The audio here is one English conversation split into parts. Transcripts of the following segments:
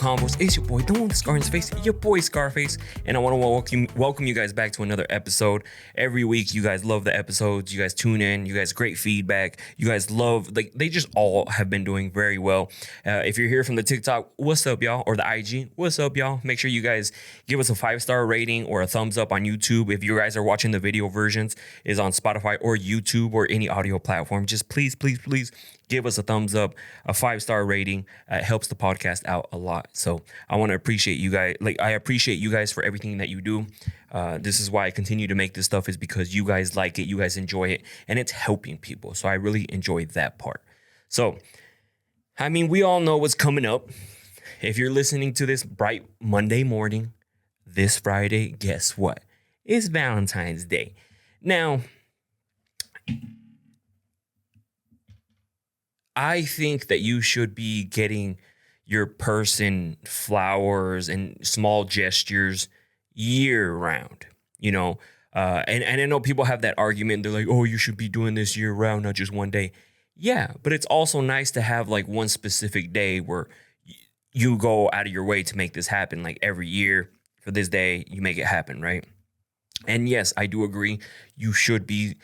Convos. It's your boy, the one with the scar in his face, your boy Scarface, and I want to welcome you guys back to another episode. Every week, you guys love the episodes. You guys tune in. You guys great feedback. You guys love, they just all have been doing very well. If you're here from the TikTok, what's up, y'all? Or the IG, what's up, y'all? Make sure you guys give us a 5-star rating or a thumbs up on YouTube. If you guys are watching the video versions, is on Spotify or YouTube or any audio platform. Just please give us a thumbs up, a 5-star rating. It helps the podcast out a lot. So I want to appreciate you guys. I appreciate you guys for everything that you do. This is why I continue to make this stuff, is because you guys like it, you guys enjoy it, and it's helping people. So I really enjoy that part. So, I mean, we all know what's coming up. If you're listening to this bright Monday morning, this Friday, guess what? It's Valentine's Day. Now, I think that you should be getting your person flowers and small gestures year round, you know. And I know people have that argument. They're like, oh, you should be doing this year round, not just one day. Yeah, but it's also nice to have like one specific day where you go out of your way to make this happen. Like every year for this day, you make it happen, right? And yes, I do agree. You should be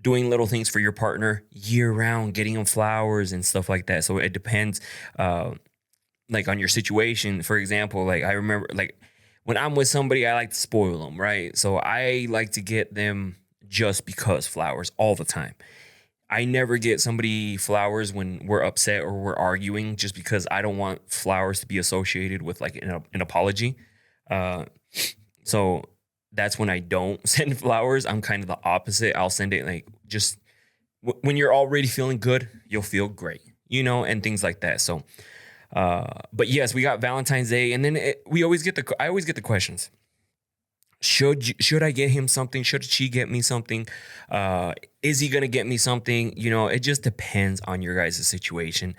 doing little things for your partner year round, getting them flowers and stuff like that. So it depends, like on your situation. For example, like I remember, like when I'm with somebody, I like to spoil them, right? So I like to get them just because flowers all the time. I never get somebody flowers when we're upset or we're arguing, just because I don't want flowers to be associated with like an apology. So that's when I don't send flowers. I'm kind of the opposite. I'll send it like just when you're already feeling good, you'll feel great, you know, and things like that. So, but yes, we got Valentine's Day, and then I always get the questions. Should I get him something? Should she get me something? Is he going to get me something? You know, it just depends on your guys' situation.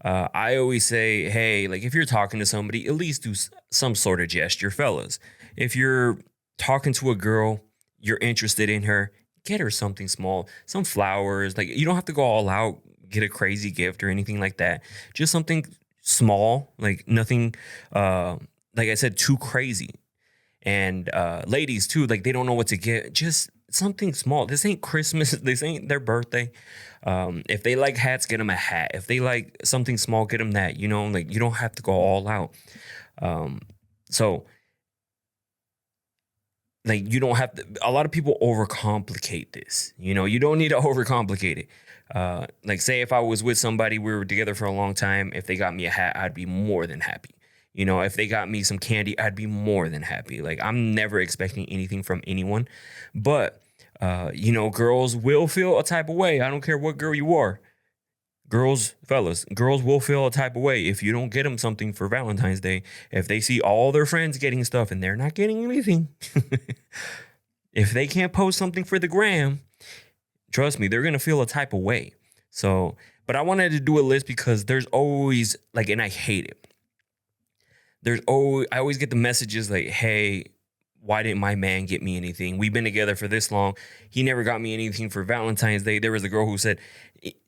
I always say, hey, like if you're talking to somebody, at least do some sort of gesture, fellas. If you're talking to a girl, you're interested in her, get her something small, some flowers. Like you don't have to go all out, get a crazy gift or anything like that. Just something small, like nothing, like I said, too crazy. And ladies too, like they don't know what to get. Just something small. This ain't Christmas. This ain't their birthday. If they like hats, get them a hat. If they like something small, get them that. You know, like you don't have to go all out. So like you don't have to. A lot of people overcomplicate this. You know, you don't need to overcomplicate it. Like say if I was with somebody, we were together for a long time. If they got me a hat, I'd be more than happy. You know, if they got me some candy, I'd be more than happy. Like, I'm never expecting anything from anyone. But, you know, girls will feel a type of way. I don't care what girl you are. Girls will feel a type of way if you don't get them something for Valentine's Day. If they see all their friends getting stuff and they're not getting anything. If they can't post something for the gram, trust me, they're going to feel a type of way. So, but I wanted to do a list because there's always, like, and I hate it. I always get the messages like, hey, why didn't my man get me anything? We've been together for this long. He never got me anything for Valentine's Day. There was a girl who said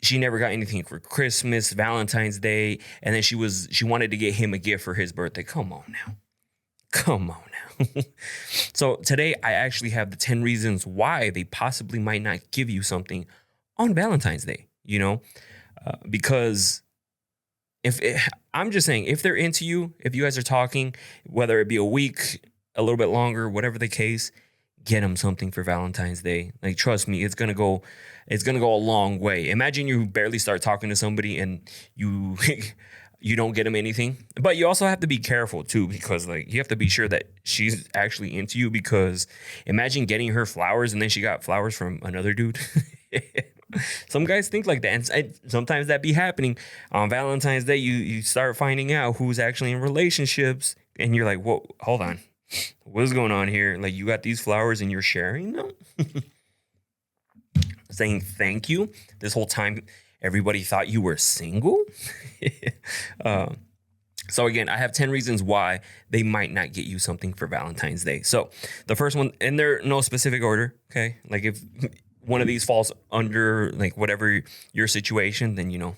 she never got anything for Christmas, Valentine's Day. And then she wanted to get him a gift for his birthday. Come on now. So today I actually have the 10 reasons why they possibly might not give you something on Valentine's Day, you know, because I'm just saying, if they're into you, if you guys are talking, whether it be a week, a little bit longer, whatever the case, get them something for Valentine's Day. Like, trust me, it's gonna go a long way. Imagine you barely start talking to somebody and you you don't get them anything. But you also have to be careful too, because like you have to be sure that she's actually into you, because imagine getting her flowers and then she got flowers from another dude. Some guys think like that, and sometimes that be happening. On Valentine's Day, you start finding out who's actually in relationships, and you're like, whoa, hold on. What's going on here? Like, you got these flowers and you're sharing them? Saying thank you. This whole time, everybody thought you were single? So again, I have 10 reasons why they might not get you something for Valentine's Day. So the first one, and they're no specific order, okay? Like if one of these falls under like whatever your situation, then you know.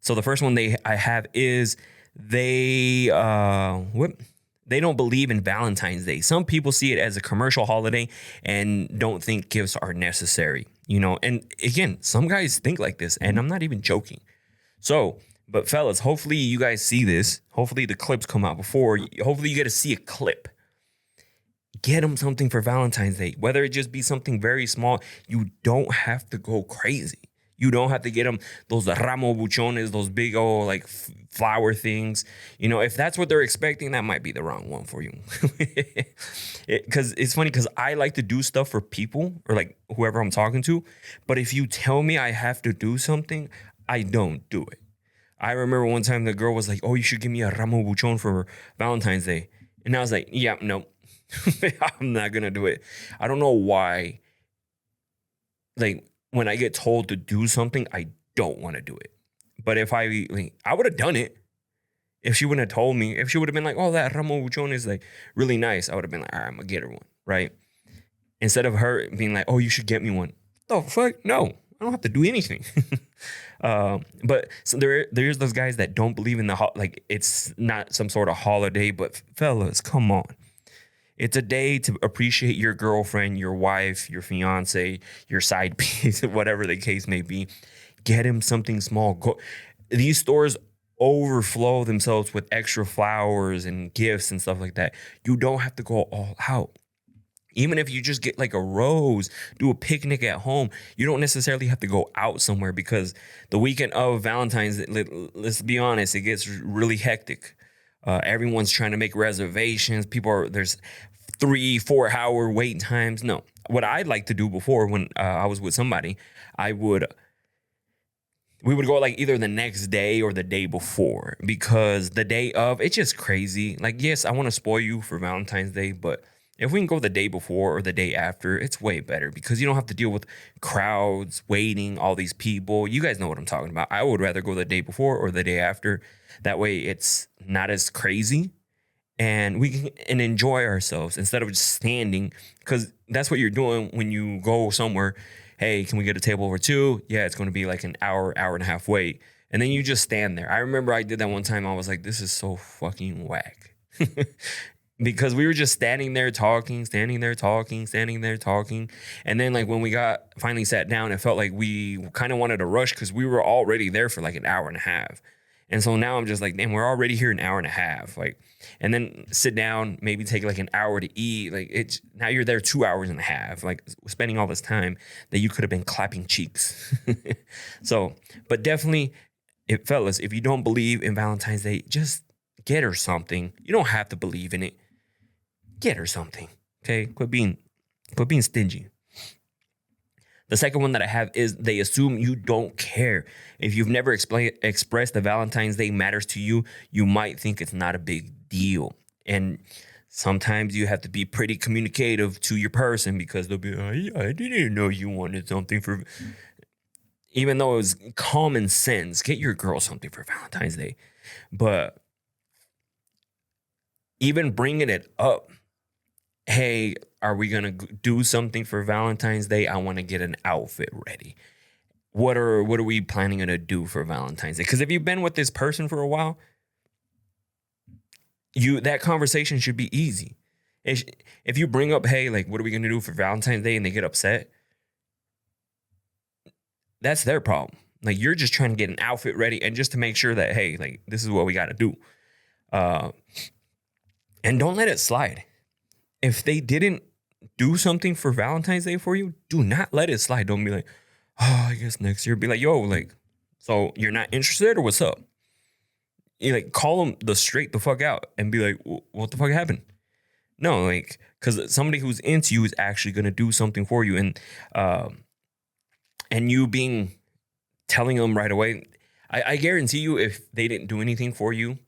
So the first one I have is they they don't believe in Valentine's Day. Some people see it as a commercial holiday and don't think gifts are necessary, you know. And again, some guys think like this, and I'm not even joking. So, but fellas, hopefully you guys see this. Hopefully the clips come out before. Hopefully you get to see a clip. Get them something for Valentine's Day, whether it just be something very small. You don't have to go crazy. You don't have to get them those ramo buchones, those big old like flower things. You know, if that's what they're expecting, that might be the wrong one for you. Because it's funny because I like to do stuff for people or like whoever I'm talking to. But if you tell me I have to do something, I don't do it. I remember one time the girl was like, "Oh, you should give me a ramo buchon for Valentine's Day." And I was like, "Yeah, no, I'm not going to do it." I don't know why. Like, when I get told to do something, I don't want to do it. But if I would have done it if she wouldn't have told me. If she would have been like, "Oh, that ramo buchon is like really nice," I would have been like, "All right, I'm gonna get her one," right? Instead of her being like, "Oh, you should get me one." The fuck? No, I don't have to do anything. But so there's those guys that don't believe in like it's not some sort of holiday. But fellas, come on. It's a day to appreciate your girlfriend, your wife, your fiance, your side piece, whatever the case may be. Get him something small. These stores overflow themselves with extra flowers and gifts and stuff like that. You don't have to go all out. Even if you just get like a rose, do a picnic at home, you don't necessarily have to go out somewhere because the weekend of Valentine's, let's be honest, it gets really hectic. Everyone's trying to make reservations. There's 3-4 hour wait times. No, what I'd like to do before when I was with somebody, we would go like either the next day or the day before, because the day of, it's just crazy. Like, yes, I want to spoil you for Valentine's Day, but if we can go the day before or the day after, it's way better because you don't have to deal with crowds, waiting, all these people. You guys know what I'm talking about. I would rather go the day before or the day after. That way it's not as crazy and we can enjoy ourselves instead of just standing, because that's what you're doing when you go somewhere. Hey, can we get a table over two? Yeah, it's going to be like an hour and a half wait. And then you just stand there. I remember I did that one time. I was like, this is so fucking whack. Because we were just standing there talking. And then like when we finally sat down, it felt like we kind of wanted to rush because we were already there for like an hour and a half. And so now I'm just like, damn, we're already here an hour and a half. Like, and then sit down, maybe take like an hour to eat. Like now you're there 2 hours and a half, like spending all this time that you could have been clapping cheeks. So, but definitely, fellas, if you don't believe in Valentine's Day, just get her something. You don't have to believe in it. Get her something. Okay? Quit being stingy. The second one that I have is they assume you don't care. If you've never expressed that Valentine's Day matters to you, you might think it's not a big deal. And sometimes you have to be pretty communicative to your person because they'll be like, I didn't know you wanted something for... Even though it was common sense, get your girl something for Valentine's Day. But even bringing it up, hey, are we going to do something for Valentine's Day? I want to get an outfit ready. What are we planning to do for Valentine's Day? Because if you've been with this person for a while, that conversation should be easy. If you bring up, hey, like, what are we going to do for Valentine's Day? And they get upset, that's their problem. Like, you're just trying to get an outfit ready and just to make sure that, hey, like, this is what we got to do. And don't let it slide. If they didn't do something for Valentine's Day for you, do not let it slide. Don't be like, oh, I guess next year. Be like, yo, like, so you're not interested or what's up? You like call them straight the fuck out and be like, what the fuck happened? No, like, because somebody who's into you is actually going to do something for you. And you telling them right away, I guarantee you if they didn't do anything for you,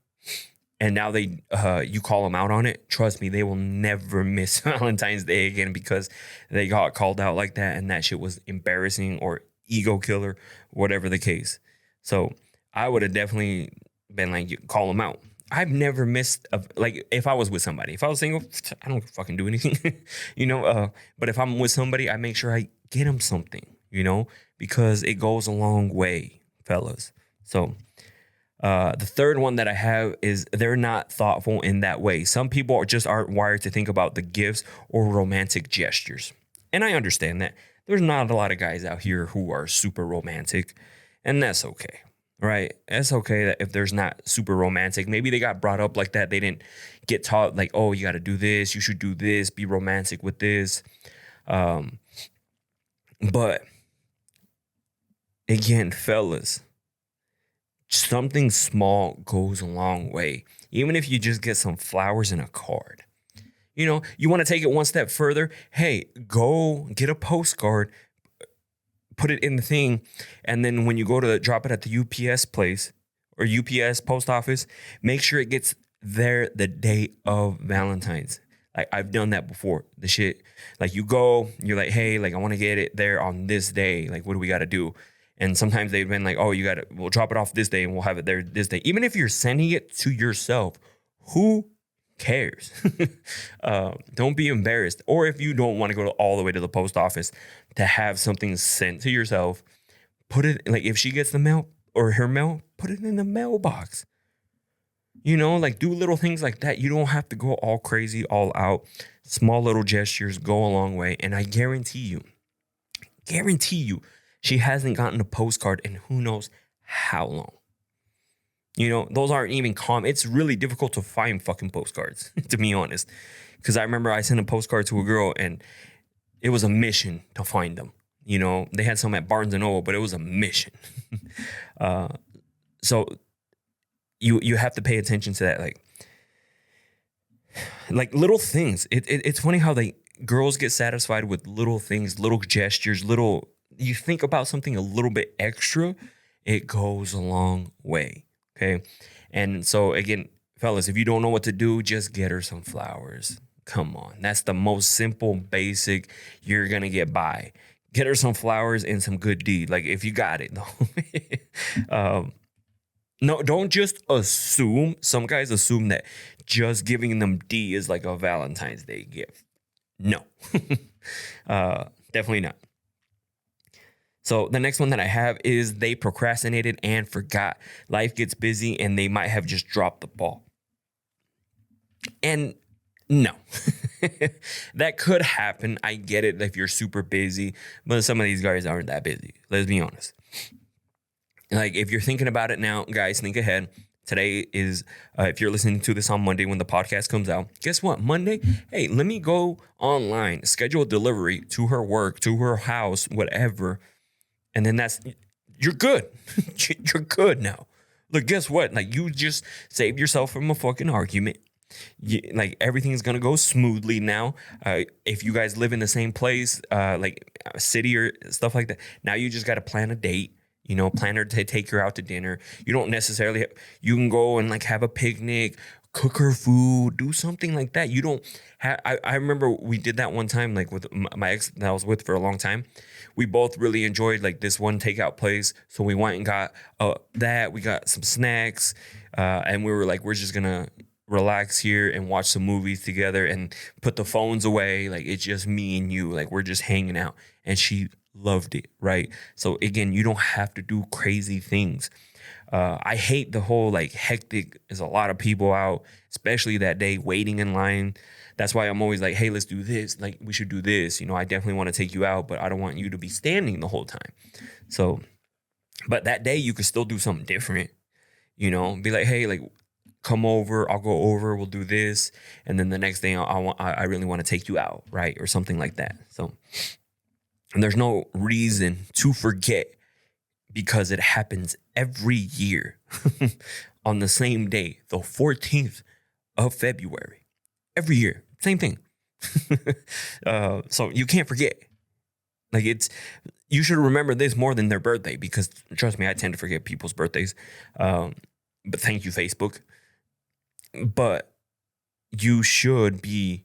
and now you call them out on it, trust me, they will never miss Valentine's Day again because they got called out like that and that shit was embarrassing or ego killer, whatever the case. So I would have definitely been like, call them out. I've never missed, like if I was with somebody. If I was single, I don't fucking do anything, you know. But if I'm with somebody, I make sure I get them something, you know, because it goes a long way, fellas. So The third one that I have is they're not thoughtful in that way. Some people just aren't wired to think about the gifts or romantic gestures. And I understand that. There's not a lot of guys out here who are super romantic, and that's okay. Right? It's okay that if there's not super romantic, maybe they got brought up like that. They didn't get taught like, oh, you got to do this, you should do this, be romantic with this. But again, fellas, something small goes a long way. Even if you just get some flowers and a card. You know, you want to take it one step further. Hey, go get a postcard, put it in the thing, and then when you go to drop it at the UPS place or UPS post office, make sure it gets there the day of Valentine's. Like, I've done that before. The shit, like, you go, you're like, hey, like, I want to get it there on this day. Like, what do we got to do? And sometimes they've been like, oh, we'll drop it off this day and we'll have it there this day. Even if you're sending it to yourself, who cares? Don't be embarrassed. Or if you don't want to go all the way to the post office to have something sent to yourself, put it, like, if she gets the mail or her mail, put it in the mailbox. You know, like, do little things like that. You don't have to go all crazy, all out. Small little gestures go a long way. And I guarantee you, she hasn't gotten a postcard in who knows how long. You know, those aren't even common. It's really difficult to find fucking postcards, to be honest. Because I remember I sent a postcard to a girl and it was a mission to find them. You know, they had some at Barnes & Noble, but it was a mission. So you have to pay attention to that. Like little things. It's funny how girls get satisfied with little things, little gestures, you think about something a little bit extra, it goes a long way. Okay. And so again, fellas, if you don't know what to do, just get her some flowers. Come on. That's the most simple, basic you're going to get by. Get her some flowers and some good deed. Like, if you got it, though. No, don't just assume. Some guys assume that just giving them D is like a Valentine's Day gift. No, definitely not. So the next one that I have is they procrastinated and forgot. Life gets busy and they might have just dropped the ball. And no, that could happen. I get it if you're super busy, but some of these guys aren't that busy. Let's be honest. Like, if you're thinking about it now, guys, think ahead. Today is, if you're listening to this on Monday when the podcast comes out, guess what? Monday, hey, let me go online, schedule a delivery to her work, to her house, whatever. And then you're good. You're good now. Look, guess what? Like, you just saved yourself from a fucking argument. Like, everything's going to go smoothly now. If you guys live in the same place, like a city or stuff like that, now you just got to plan a date. You know, plan her to take her out to dinner. You don't necessarily, you can go and like have a picnic, cook her food, do something like that. You don't have, I remember we did that one time, like with my ex that I was with for a long time. We both really enjoyed like this one takeout place. So we went and got we got some snacks, and we were like, we're just going to relax here and watch some movies together and put the phones away. Like, it's just me and you, like, we're just hanging out. And she loved it, right? So again, you don't have to do crazy things. I hate the whole like hectic, there's a lot of people out, especially that day waiting in line. That's why I'm always like, hey, let's do this. Like, we should do this. You know, I definitely want to take you out, but I don't want you to be standing the whole time. So, but that day you could still do something different, you know, be like, hey, like, come over, I'll go over, we'll do this. And then the next day I really want to take you out, right? Or something like that. So, and there's no reason to forget because it happens every year on the same day, the 14th of February. Every year, same thing. So you can't forget. Like, you should remember this more than their birthday, because trust me, I tend to forget people's birthdays. But thank you, Facebook. But you should be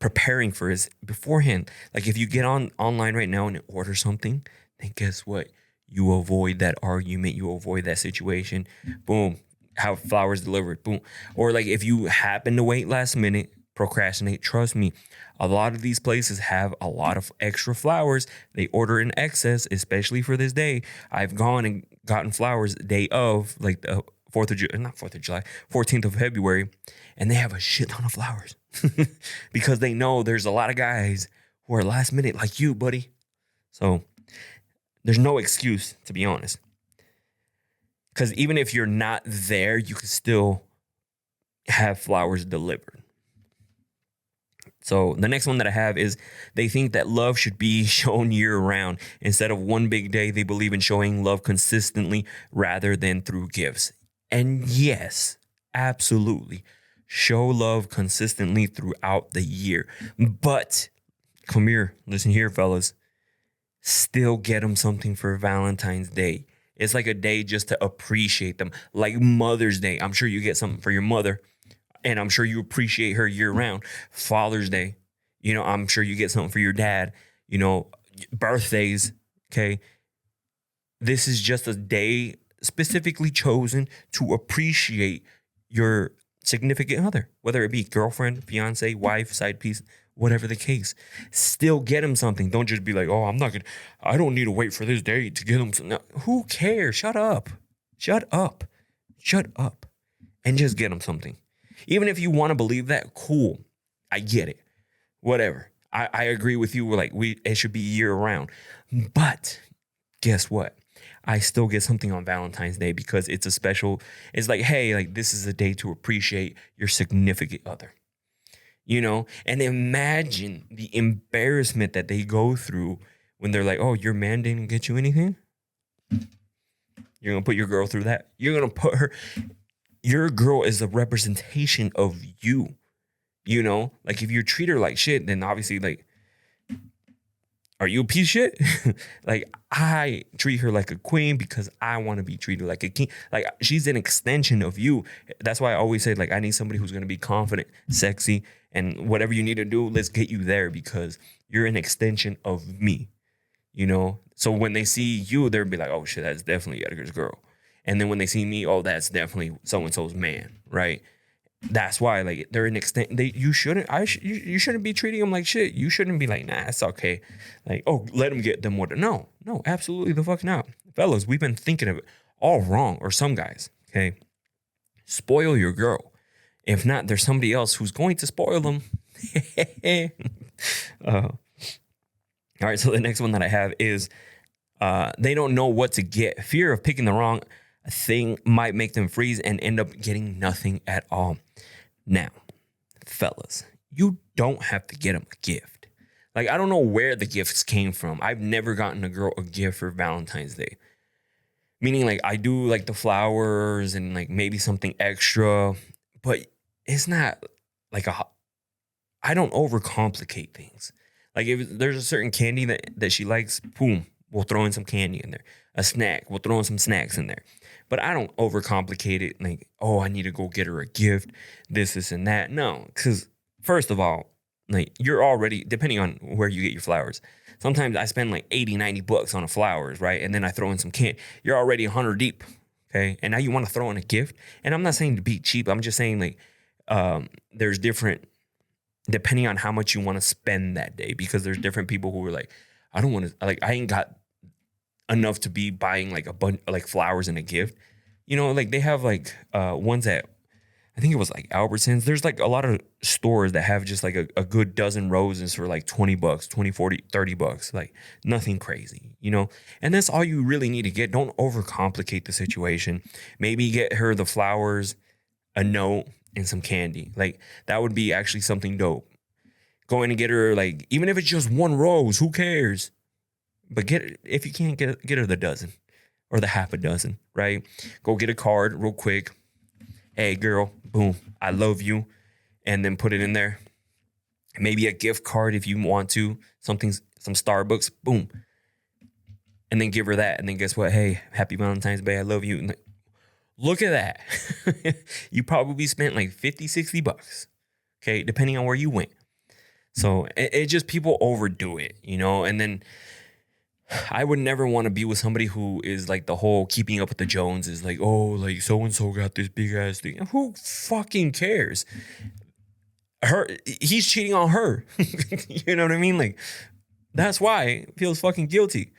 preparing for it beforehand. Like, if you get online right now and order something, then guess what? You avoid that argument. You avoid that situation. Boom. Have flowers delivered. Boom. Or like, if you happen to wait last minute, procrastinate, trust me, a lot of these places have a lot of extra flowers. They order in excess, especially for this day. I've gone and gotten flowers the day of, like the 4th of July, not 4th of July, 14th of February, and they have a shit ton of flowers because they know there's a lot of guys who are last minute like you, buddy. So there's no excuse, to be honest. Because even if you're not there, you can still have flowers delivered. So the next one that I have is they think that love should be shown year round. Instead of one big day, they believe in showing love consistently rather than through gifts. And yes, absolutely. Show love consistently throughout the year. But come here, listen here, fellas. Still get them something for Valentine's Day. It's like a day just to appreciate them. Like Mother's Day. I'm sure you get something for your mother. And I'm sure you appreciate her year round. Father's Day, I'm sure you get something for your dad. Birthdays, okay? This is just a day specifically chosen to appreciate your significant other, whether it be girlfriend, fiance, wife, side piece, whatever the case. Still get him something. Don't just be like, oh, I don't need to wait for this day to get him something. No, who cares? Shut up. And just get him something. Even if you want to believe that, cool. I get it. Whatever. I agree with you. It should be year round. But guess what? I still get something on Valentine's Day because it's it's like, hey, this is a day to appreciate your significant other. And imagine the embarrassment that they go through when they're like, oh, your man didn't get you anything? You're going to put your girl through that? You're going to put her... Your girl is a representation of you, if you treat her like shit, then obviously are you a piece of shit? I treat her like a queen because I want to be treated like a king. She's an extension of you. That's why I always say I need somebody who's going to be confident, sexy, and whatever you need to do, let's get you there because you're an extension of me, So when they see you, they'll be like, oh shit, that's definitely Edgar's girl. And then when they see me, oh, that's definitely so-and-so's man, right? That's why, they're an extent. You shouldn't be treating them like shit. You shouldn't be like, nah, it's okay. Let them get them what. No, absolutely the fuck not. Fellas, we've been thinking of it all wrong, or some guys, okay? Spoil your girl. If not, there's somebody else who's going to spoil them. All right, so the next one that I have is they don't know what to get. Fear of picking the wrong thing might make them freeze and end up getting nothing at all. Now, fellas, you don't have to get them a gift. I don't know where the gifts came from. I've never gotten a girl a gift for Valentine's Day. Meaning, I do the flowers and maybe something extra, but it's not I don't overcomplicate things. If there's a certain candy that she likes, boom, we'll throw in some candy in there. A snack, we'll throw in some snacks in there. But I don't overcomplicate it. Oh, I need to go get her a gift, this, and that. No, because first of all, you're already, depending on where you get your flowers. Sometimes I spend $80-$90 on the flowers, right? And then I throw in some candy. You're already 100 deep, okay? And now you want to throw in a gift. And I'm not saying to be cheap. I'm just saying there's different, depending on how much you want to spend that day, because there's different people who are I don't want to, I ain't got enough to be buying a bunch flowers and a gift. They have ones at, I think it was Albertsons. There's a lot of stores that have just a good dozen roses for $20, $20, $40, $30. Nothing crazy, and that's all you really need to get. Don't overcomplicate the situation. Maybe get her the flowers, a note, and some candy. That would be actually something dope. Go in and get her even if it's just one rose, who cares? But if you can't get her the dozen or the half a dozen, right? Go get a card real quick. Hey girl, boom, I love you. And then put it in there. Maybe a gift card if you want to, some Starbucks, boom. And then give her that. And then guess what? Hey, happy Valentine's Day. I love you. And look at that. You probably spent $50-$60. Okay. Depending on where you went. So it just people overdo it, and then I would never want to be with somebody who is the whole keeping up with the Joneses, so-and-so got this big ass thing. Who fucking cares? He's cheating on her. You know what I mean? That's why he feels fucking guilty.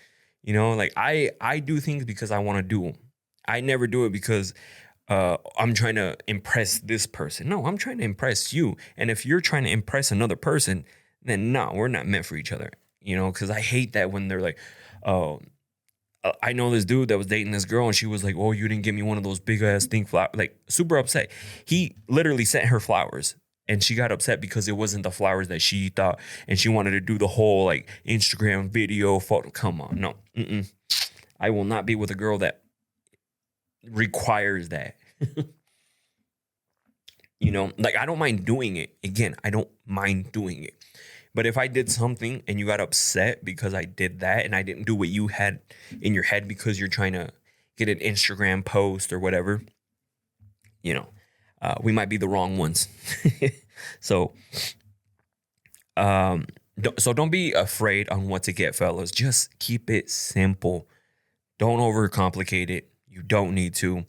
Like I do things because I want to do them. I never do it because I'm trying to impress this person. No, I'm trying to impress you. And if you're trying to impress another person, then no, we're not meant for each other. Because I hate that when they're like, oh, I know this dude that was dating this girl and she was like, oh, you didn't give me one of those big ass thing flowers. Like super upset. He literally sent her flowers and she got upset because it wasn't the flowers that she thought. And she wanted to do the whole like Instagram video photo. Come on. No. I will not be with a girl that requires that. Like I don't mind doing it. Again, I don't mind doing it. But if I did something and you got upset because I did that and I didn't do what you had in your head because you're trying to get an Instagram post or whatever, we might be the wrong ones. So, don't be afraid on what to get, fellas. Just keep it simple. Don't overcomplicate it. You don't need to.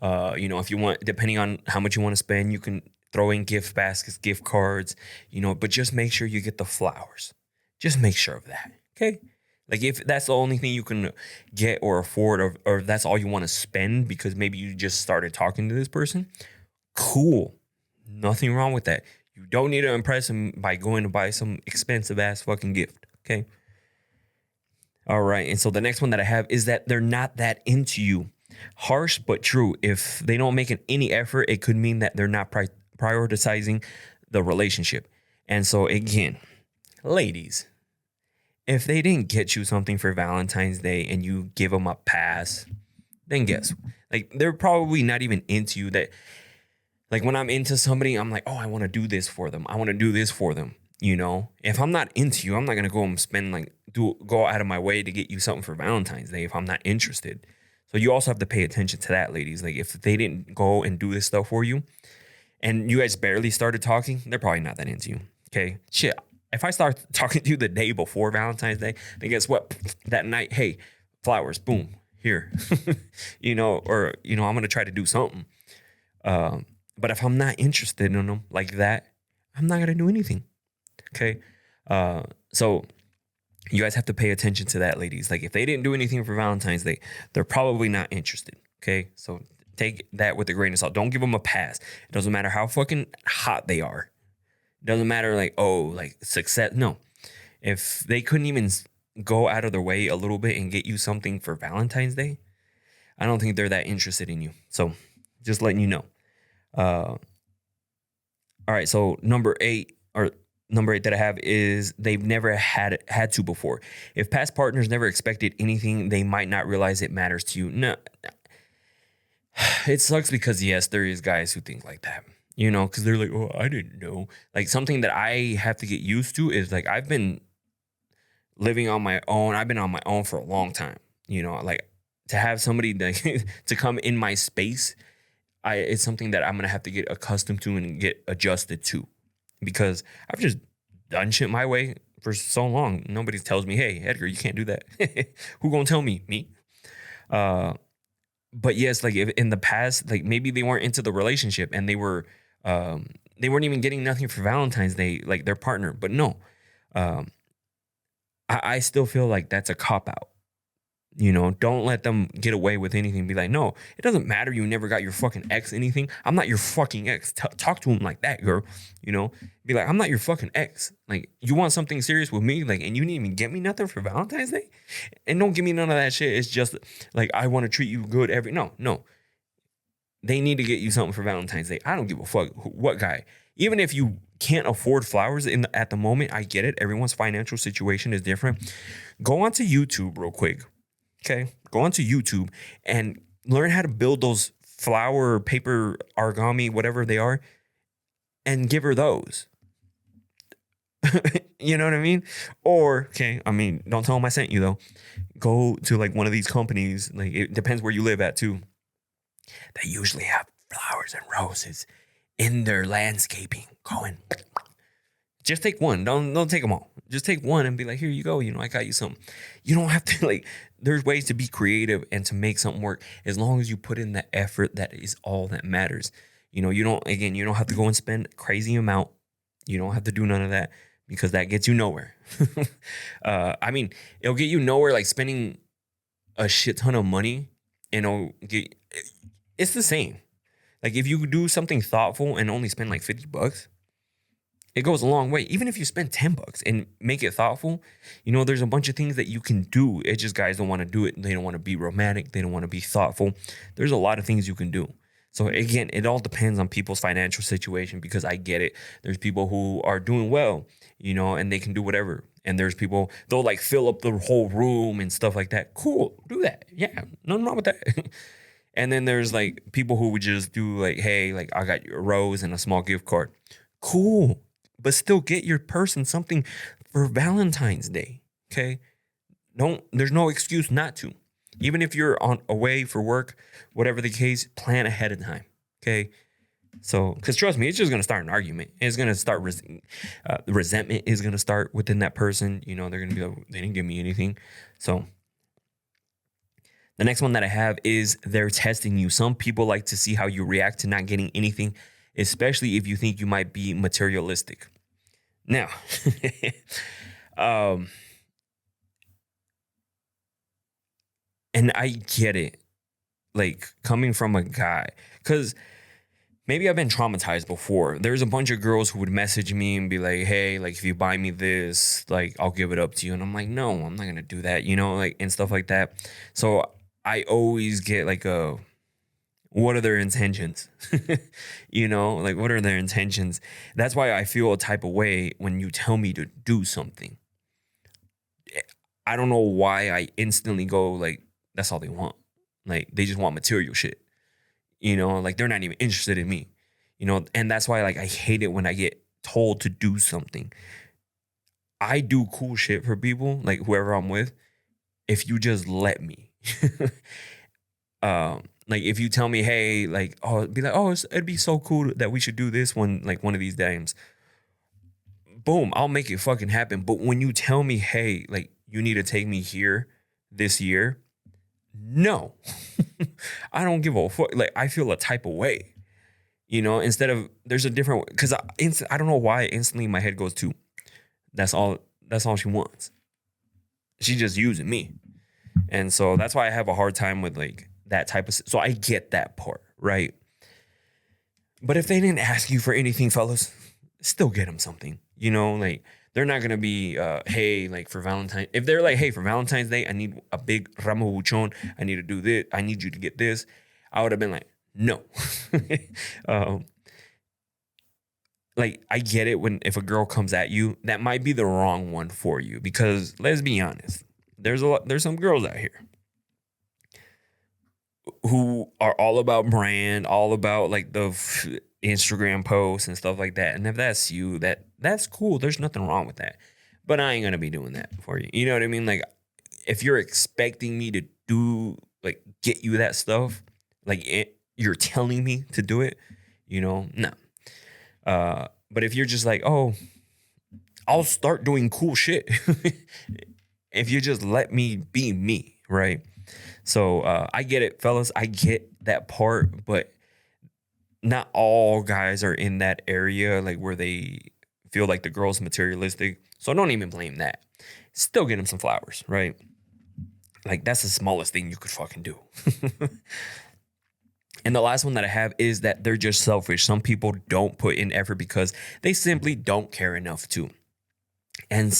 If you want, depending on how much you want to spend, you can throw in gift baskets, gift cards, but just make sure you get the flowers. Just make sure of that. Okay. Like if that's the only thing you can get or afford, or that's all you want to spend because maybe you just started talking to this person, cool. Nothing wrong with that. You don't need to impress them by going to buy some expensive ass fucking gift. Okay. All right. And so the next one that I have is that they're not that into you. Harsh but true. If they don't make any effort, it could mean that they're not prioritizing the relationship. And so again, ladies, if they didn't get you something for Valentine's Day and you give them a pass, then guess, like they're probably not even into you. That like when I'm into somebody, I'm like, oh, I want to do this for them. I want to do this for them. If I'm not into you, I'm not gonna go and spend go out of my way to get you something for Valentine's Day if I'm not interested. So you also have to pay attention to that, ladies. Like if they didn't go and do this stuff for you and you guys barely started talking, they're probably not that into you. Okay. Shit. If I start talking to you the day before Valentine's Day, then guess what? That night, hey, flowers, boom, here. I'm going to try to do something. But if I'm not interested in them like that, I'm not going to do anything. Okay. So you guys have to pay attention to that, ladies. Like if they didn't do anything for Valentine's Day, they're probably not interested. Okay. So take that with a grain of salt. Don't give them a pass. It doesn't matter how fucking hot they are. It doesn't matter like success. No. If they couldn't even go out of their way a little bit and get you something for Valentine's Day, I don't think they're that interested in you. So just letting you know. All right. So number eight that I have is they've never had to before. If past partners never expected anything, they might not realize it matters to you. No, it sucks because yes, there is guys who think like that, because they're like, oh, I didn't know. Like something that I have to get used to is like, I've been living on my own. I've been on my own for a long time, like to have somebody to come in my space. It's something that I'm going to have to get accustomed to and get adjusted to. Because I've just done shit my way for so long. Nobody tells me, hey, Edgar, you can't do that. Who gonna tell me? Me? But yes, like if in the past, like maybe they weren't into the relationship and they weren't even getting nothing for Valentine's Day, like their partner. But no, I still feel like that's a cop out. Don't let them get away with anything. Be like, no, it doesn't matter. You never got your fucking ex anything. I'm not your fucking ex. Talk to him like that, girl. Be like, I'm not your fucking ex. Like, you want something serious with me? Like, and you didn't even get me nothing for Valentine's Day? And don't give me none of that shit. It's just like, I want to treat you good No. They need to get you something for Valentine's Day. I don't give a fuck what guy. Even if you can't afford flowers at the moment, I get it. Everyone's financial situation is different. Go onto YouTube real quick. Okay, go onto YouTube and learn how to build those flower, paper, origami, whatever they are, and give her those. You know what I mean? Or, don't tell them I sent you though. Go to like one of these companies, like it depends where you live at too. They usually have flowers and roses in their landscaping. Just take one. Don't take them all. Just take one and be like, here you go. I got you something. You don't have to there's ways to be creative and to make something work as long as you put in the effort. That is all that matters. You don't have to go and spend a crazy amount. You don't have to do none of that. because that gets you nowhere. I mean, it'll get you nowhere like spending a shit ton of money, and it's the same. Like if you do something thoughtful and only spend like $50, it goes a long way. Even if you spend $10 and make it thoughtful, there's a bunch of things that you can do. It's just guys don't want to do it. They don't want to be romantic. They don't want to be thoughtful. There's a lot of things you can do. So again, it all depends on people's financial situation, because I get it. There's people who are doing well, and they can do whatever. And there's people, they'll like fill up the whole room and stuff like that. Cool, do that. Yeah, nothing wrong with that. And then there's like people who would just do like, hey, like I got you a rose and a small gift card. Cool. But still get your person something for Valentine's Day. Okay. There's no excuse not to. Even if you're away for work, whatever the case, plan ahead of time. Okay. So, because trust me, it's just going to start an argument. It's going to start, resentment is going to start within that person. They're going to be like, they didn't give me anything. So the next one that I have is they're testing you. Some people like to see how you react to not getting anything, especially if you think you might be materialistic. Now, and I get it, like coming from a guy, because maybe I've been traumatized before. There's a bunch of girls who would message me and be like, hey, like if you buy me this, like I'll give it up to you. And I'm like, no, I'm not going to do that, like, and stuff like that. So I always get like what are their intentions? Like what are their intentions? That's why I feel a type of way when you tell me to do something. I don't know why I instantly go like, that's all they want. Like they just want material shit. Like they're not even interested in me. And that's why like I hate it when I get told to do something. I do cool shit for people, like whoever I'm with, if you just let me. Like if you tell me, hey, like, oh, be like, oh, it'd be so cool that we should do this one, like one of these times. Boom, I'll make it fucking happen. But when you tell me, hey, like you need to take me here this year, no, I don't give a fuck. Like I feel a type of way, instead of there's a different, because I don't know why instantly my head goes to, that's all she wants. She's just using me. And so that's why I have a hard time with like that type of, so I get that part, right? But if they didn't ask you for anything, fellas, still get them something, like they're not going to be, hey, like for Valentine, if they're like, hey, for Valentine's Day, I need a big ramo buchon. I need to do this. I need you to get this. I would have been like, no. Like I get it if a girl comes at you, that might be the wrong one for you, because let's be honest. There's some girls out here who are all about brand, all about like the Instagram posts and stuff like that. And if that's you, that's cool. There's nothing wrong with that. But I ain't going to be doing that for you. You know what I mean? Like if you're expecting me to do, like get you that stuff, like you're telling me to do it, no. But if you're just like, oh, I'll start doing cool shit. If you just let me be me, right? So I get it, fellas. I get that part, but not all guys are in that area, like where they feel like the girl's materialistic. So don't even blame that. Still get them some flowers, right? Like that's the smallest thing you could fucking do. And the last one that I have is that they're just selfish. Some people don't put in effort because they simply don't care enough to. And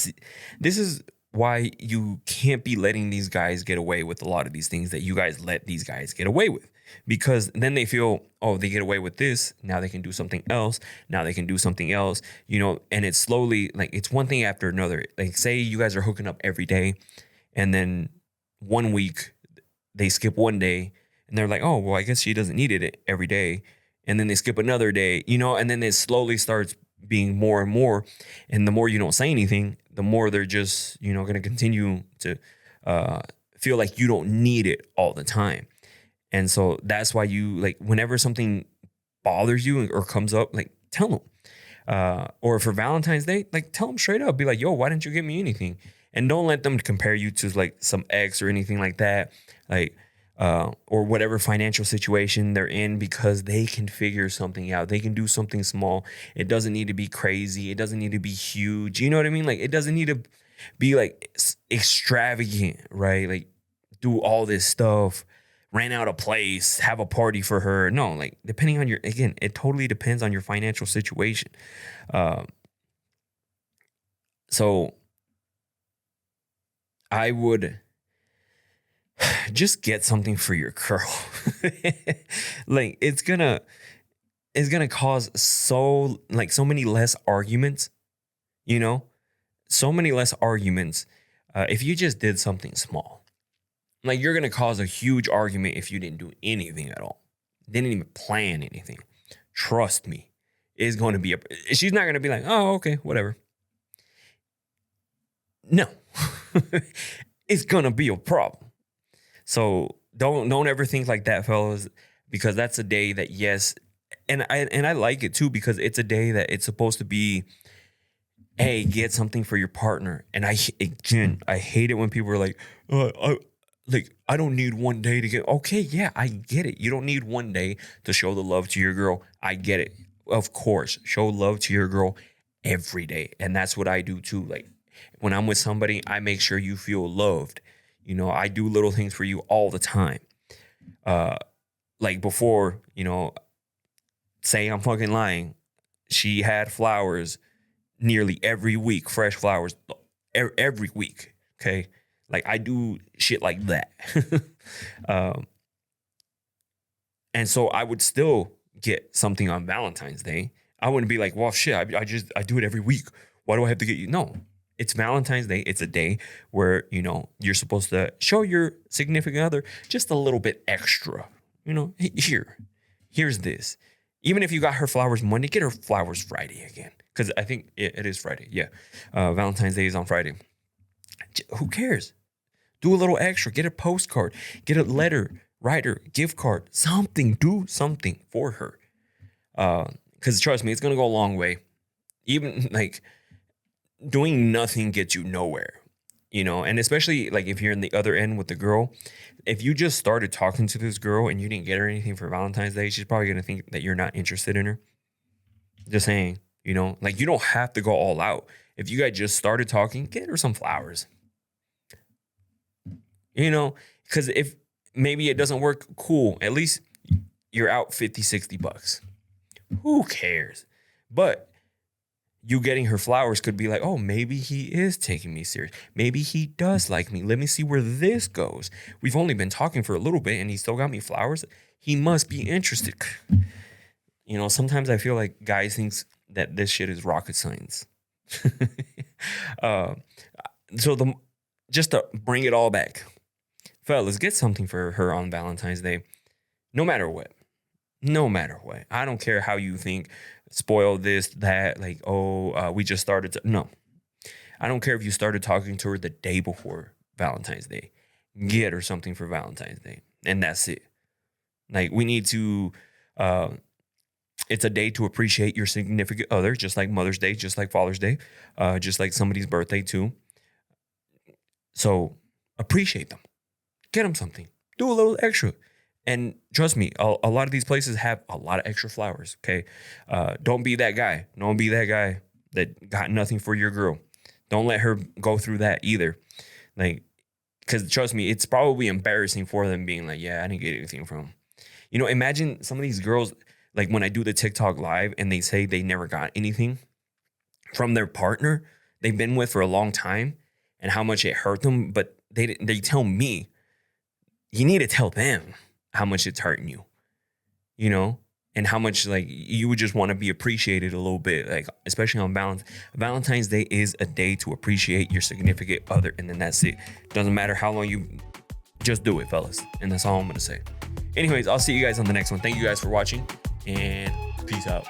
this is why you can't be letting these guys get away with a lot of these things that you guys let these guys get away with. Because then they feel, oh, they get away with this. Now they can do something else. Now they can do something else, and it's slowly like it's one thing after another. Like say you guys are hooking up every day, and then 1 week they skip one day and they're like, oh, well, I guess she doesn't need it every day. And then they skip another day, and then it slowly starts being more and more. And the more you don't say anything, the more they're just, going to continue to feel like you don't need it all the time. And so that's why you, like, whenever something bothers you or comes up, like, tell them. Or for Valentine's Day, like, tell them straight up. Be like, yo, why didn't you get me anything? And don't let them compare you to, like, some ex or anything like that. Like, or whatever financial situation they're in, because they can figure something out. They can do something small. It doesn't need to be crazy. It doesn't need to be huge. You know what I mean? Like, it doesn't need to be like extravagant, right? Like, do all this stuff, rent out a place, have a party for her. No, like, depending on your, again, it totally depends on your financial situation. So I would just get something for your girl. Like, it's gonna cause so many less arguments, so many less arguments. If you just did something small, like, you're gonna cause a huge argument if you didn't do anything at all, didn't even plan anything. Trust me, it's going to be she's not gonna be like, oh, okay, whatever. No, it's gonna be a problem. So don't ever think like that, fellas, because that's a day that, yes, and I like it too, because it's a day that it's supposed to be, hey, get something for your partner. And I hate it when people are like, I don't need one day to get. Okay, yeah, I get it. You don't need one day to show the love to your girl. I get it. Of course, show love to your girl every day, and that's what I do too. Like, when I'm with somebody, I make sure you feel loved. I do little things for you all the time. Like, before, say I'm fucking lying, she had flowers nearly every week, fresh flowers every week. Okay. Like, I do shit like that. And so I would still get something on Valentine's Day. I wouldn't be like, well, shit, I do it every week. Why do I have to get you? No, it's Valentine's Day. It's a day where, you're supposed to show your significant other just a little bit extra. Here's this. Even if you got her flowers Monday, get her flowers Friday again. Because I think it is Friday. Yeah. Valentine's Day is on Friday. Who cares? Do a little extra. Get a postcard. Get a letter, writer, gift card, something. Do something for her. Because trust me, it's going to go a long way. Even like doing nothing gets you nowhere, and especially like if you're in the other end with the girl, if you just started talking to this girl and you didn't get her anything for Valentine's Day, she's probably going to think that you're not interested in her. Just saying, like, you don't have to go all out. If you guys just started talking, get her some flowers, because if maybe it doesn't work, cool. At least you're out $50-$60. Who cares? But you getting her flowers could be like, oh, maybe he is taking me serious. Maybe he does like me. Let me see where this goes. We've only been talking for a little bit and he still got me flowers. He must be interested. Sometimes I feel like guys think that this shit is rocket science. Just to bring it all back, fellas, get something for her on Valentine's Day. No matter what. I don't care how you think. Spoil this, that, like, we just started to. No. I don't care if you started talking to her the day before Valentine's Day. Get her something for Valentine's Day. And that's it. Like, we need to, it's a day to appreciate your significant other, just like Mother's Day, just like Father's Day, just like somebody's birthday too. So appreciate them. Get them something. Do a little extra. And trust me, a lot of these places have a lot of extra flowers, okay? Don't be that guy. Don't be that guy that got nothing for your girl. Don't let her go through that either. Like, because trust me, it's probably embarrassing for them being like, yeah, I didn't get anything from him. Imagine some of these girls, like when I do the TikTok live and they say they never got anything from their partner they've been with for a long time and how much it hurt them. But they tell me, you need to tell them how much it's hurting you, and how much like you would just want to be appreciated a little bit, like especially on Valentine's Day is a day to appreciate your significant other, and then that's it. Doesn't matter how long you just do it, fellas, and that's all I'm gonna say. Anyways, I'll see you guys on the next one. Thank you guys for watching, and peace out.